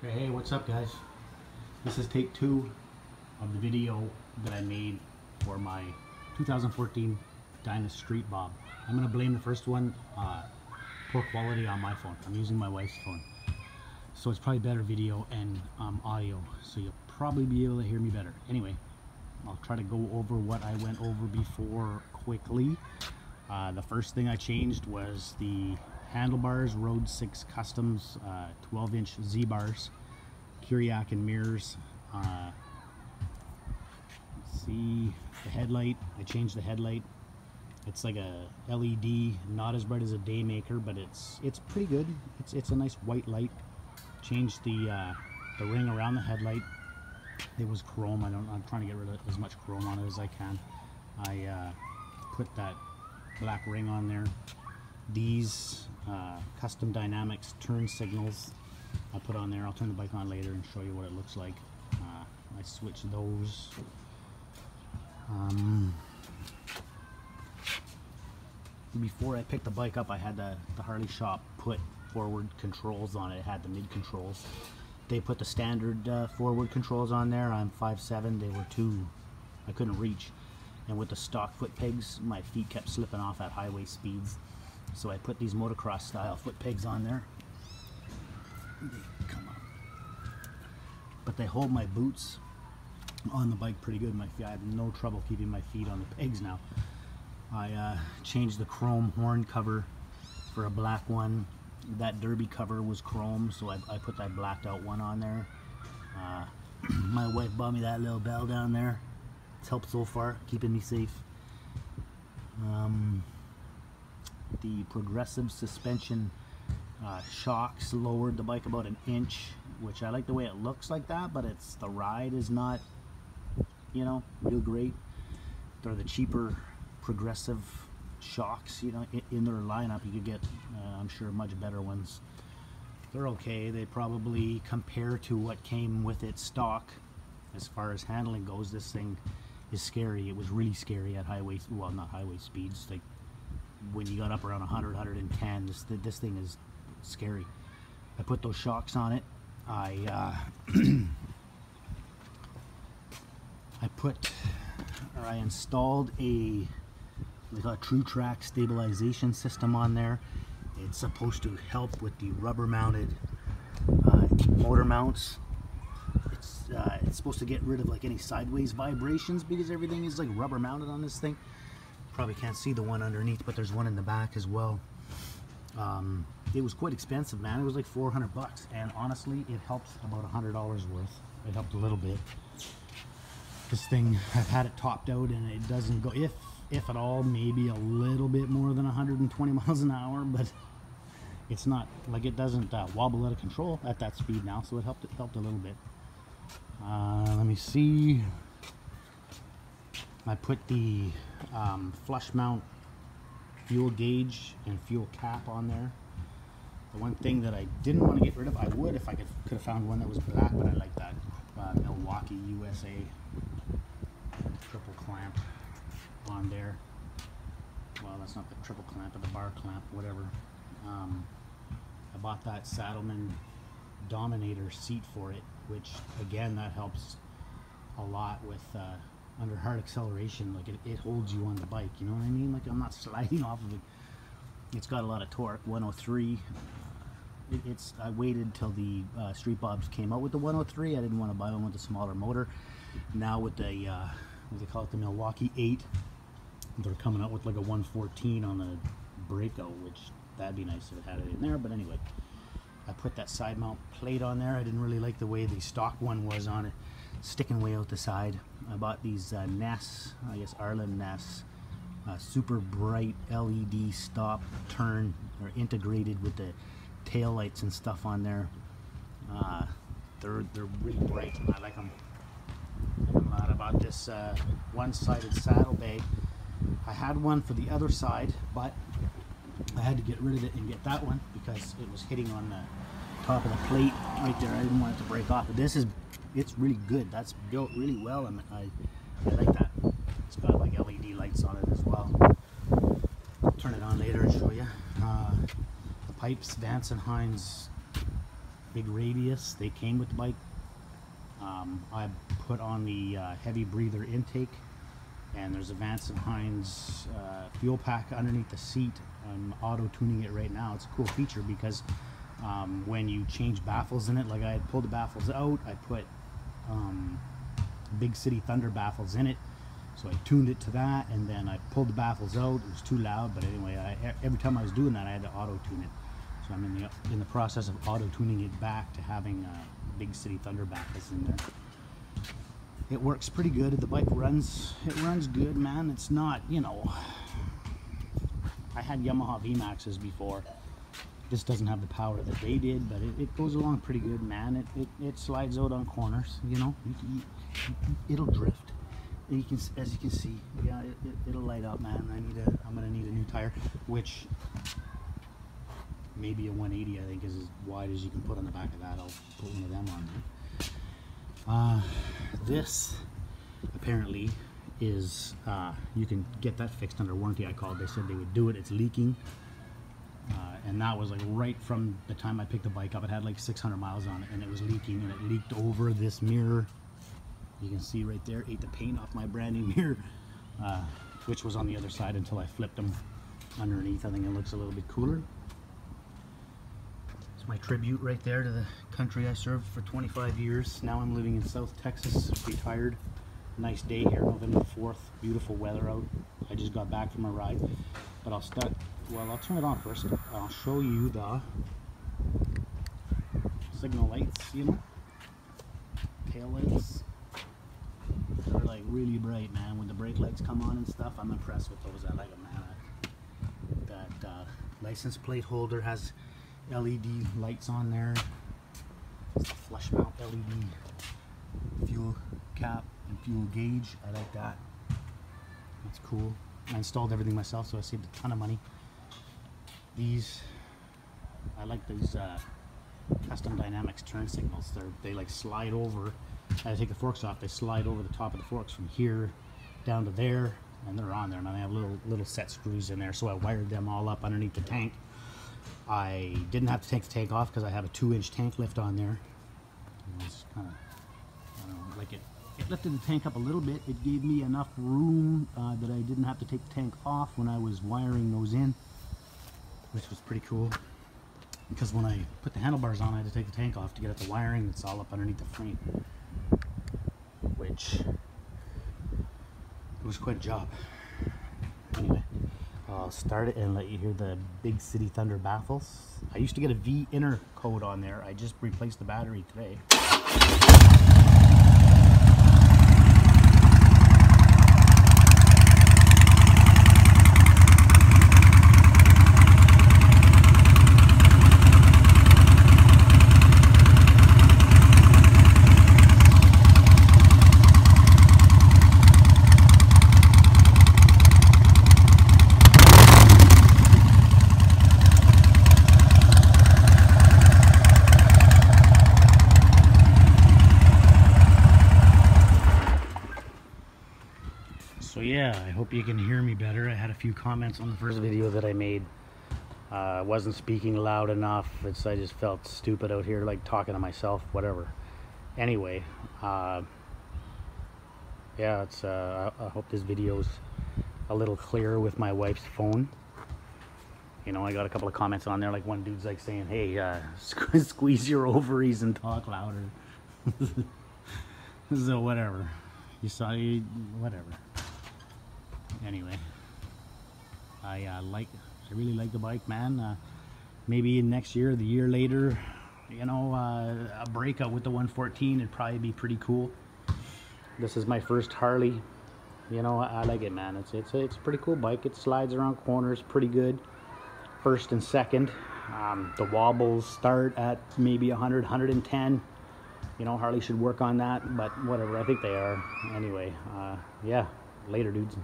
Hey, what's up guys? This is take 2 of the video that I made for my 2014 Dyna Street Bob. I'm going to blame the first one, poor quality on my phone. I'm using my wife's phone. So it's probably better video and audio, so you'll probably be able to hear me better. Anyway, I'll try to go over what I went over before quickly. The first thing I changed was the handlebars, Road 6 Customs 12-inch Z-bars, Kiriak and mirrors. Let's see, the headlight, I changed the headlight. It's like a LED, not as bright as a Daymaker, but it's pretty good. It's a nice white light. Changed the ring around the headlight. It was chrome. I'm trying to get rid of as much chrome on it as I can. I put that black ring on there. These Custom Dynamics turn signals I put on there. I'll turn the bike on later and show you what it looks like. I switched those. Before I picked the bike up, I had the Harley shop put forward controls on it. It had the mid controls. They put the standard forward controls on there. I'm 5'7", they were too, I couldn't reach. And with the stock foot pegs, my feet kept slipping off at highway speeds. So I put these motocross style foot pegs on there. They come up. But they hold my boots on the bike pretty good. I have no trouble keeping my feet on the pegs now. I changed the chrome horn cover for a black one. That derby cover was chrome, so I put that blacked out one on there. My wife bought me that little bell down there. It's helped so far, keeping me safe. The progressive suspension shocks lowered the bike about an inch, which I like the way it looks like that, but the ride is not, you know, real great. They're the cheaper progressive shocks, you know, in their lineup. You could get, I'm sure, much better ones. They're okay. They probably compare to what came with it stock. As far as handling goes, this thing is scary. It was really scary at highway, well, not highway speeds, like when you got up around 100, 110, this thing is scary. I put those shocks on it. I installed a True Track stabilization system on there. It's supposed to help with the rubber mounted motor mounts. It's supposed to get rid of like any sideways vibrations, because everything is like rubber mounted on this thing. Probably can't see the one underneath, but there's one in the back as well. It was quite expensive, man. It was like 400 bucks, and honestly it helps about $100 worth. It helped a little bit. This thing, I've had it topped out and it doesn't go, if at all, maybe a little bit more than 120 miles an hour, but it's not like, it doesn't wobble out of control at that speed now, so it helped a little bit. Let me see. I put the flush mount fuel gauge and fuel cap on there. The one thing that I didn't want to get rid of, I would if I could have found one that was black, but I like that Milwaukee USA triple clamp on there. Well, that's not the triple clamp, but the bar clamp, whatever. I bought that Saddlemen Dominator seat for it, which again, that helps a lot with under hard acceleration. Like it holds you on the bike, you know what I mean? Like I'm not sliding off of it. It's got a lot of torque, 103. I waited till the Street Bobs came out with the 103. I didn't want to buy one with a smaller motor. Now with the what do they call it, the Milwaukee 8, they're coming out with like a 114 on the Breako, which that'd be nice if it had it in there. But anyway, I put that side mount plate on there. I didn't really like the way the stock one was on it, sticking way out the side. I bought these Ness, I guess Arlen Ness, super bright LED stop turn. They're integrated with the tail lights and stuff on there. They're really bright. I like them. I bought this one-sided saddlebag. I had one for the other side, but I had to get rid of it and get that one because it was hitting on the top of the plate right there. I didn't want it to break off. But it's really good. That's built really well, and I like that. It's got like LED lights on it as well. I'll turn it on later and show you. The pipes, Vance and Hines big radius. They came with the bike. I put on the heavy breather intake, and there's a Vance and Hines fuel pack underneath the seat. I'm auto tuning it right now. It's a cool feature because when you change baffles in it, like I had pulled the baffles out, I put Big City Thunder baffles in it, so I tuned it to that, and then I pulled the baffles out. It was too loud, but anyway, every time I was doing that, I had to auto tune it. So I'm in the process of auto tuning it back to having Big City Thunder baffles in there. It works pretty good. The bike runs. It runs good, man. It's not, you know. I had Yamaha VMAXs before. This doesn't have the power that they did, but it goes along pretty good, man. It slides out on corners, you know. It'll drift. And you can, as you can see, yeah, it'll light up, man. I'm gonna need a new tire, which maybe a 180, I think, is as wide as you can put on the back of that. I'll put one of them on there. This apparently is you can get that fixed under warranty. I called. They said they would do it. It's leaking. And that was like right from the time I picked the bike up. It had like 600 miles on it, and it was leaking, and it leaked over this mirror. You can see right there, ate the paint off my brand new mirror, which was on the other side until I flipped them underneath. I think it looks a little bit cooler. It's my tribute right there to the country I served for 25 years. Now I'm living in South Texas, retired. Nice day here, November 4th. Beautiful weather out. I just got back from a ride, but I'll start. Well, I'll turn it on first. I'll show you the signal lights, you know, tail lights. They're like really bright, man. When the brake lights come on and stuff, I'm impressed with those. I like them, man. That license plate holder has LED lights on there. It's a flush mount LED fuel cap and fuel gauge. I like that. That's cool. I installed everything myself, so I saved a ton of money. I like these Custom Dynamics turn signals. They like slide over. I take the forks off. They slide over the top of the forks from here down to there, and they're on there. And I have little set screws in there, so I wired them all up underneath the tank. I didn't have to take the tank off because I have a 2-inch tank lift on there. It was kind of, I don't know, like it lifted the tank up a little bit. It gave me enough room that I didn't have to take the tank off when I was wiring those in, which was pretty cool. Because when I put the handlebars on, I had to take the tank off to get at the wiring that's all up underneath the frame, which it was quite a job. Anyway, I'll start it and let you hear the Big City Thunder baffles. I used to get a V inner code on there. I just replaced the battery today. So yeah, I hope you can hear me better. I had a few comments on the first video that I made. I wasn't speaking loud enough. I just felt stupid out here, like talking to myself, whatever. Anyway, yeah, I hope this video's a little clearer with my wife's phone. You know, I got a couple of comments on there, like one dude's like saying, hey, squeeze your ovaries and talk louder. So whatever. Whatever. Anyway, I really like the bike, man. Maybe next year, the year later, you know, a breakout with the 114 would probably be pretty cool. This is my first Harley. You know, I like it, man. It's a pretty cool bike. It slides around corners pretty good. First and second. The wobbles start at maybe 100, 110. You know, Harley should work on that, but whatever. I think they are. Anyway, yeah. Later, dudes.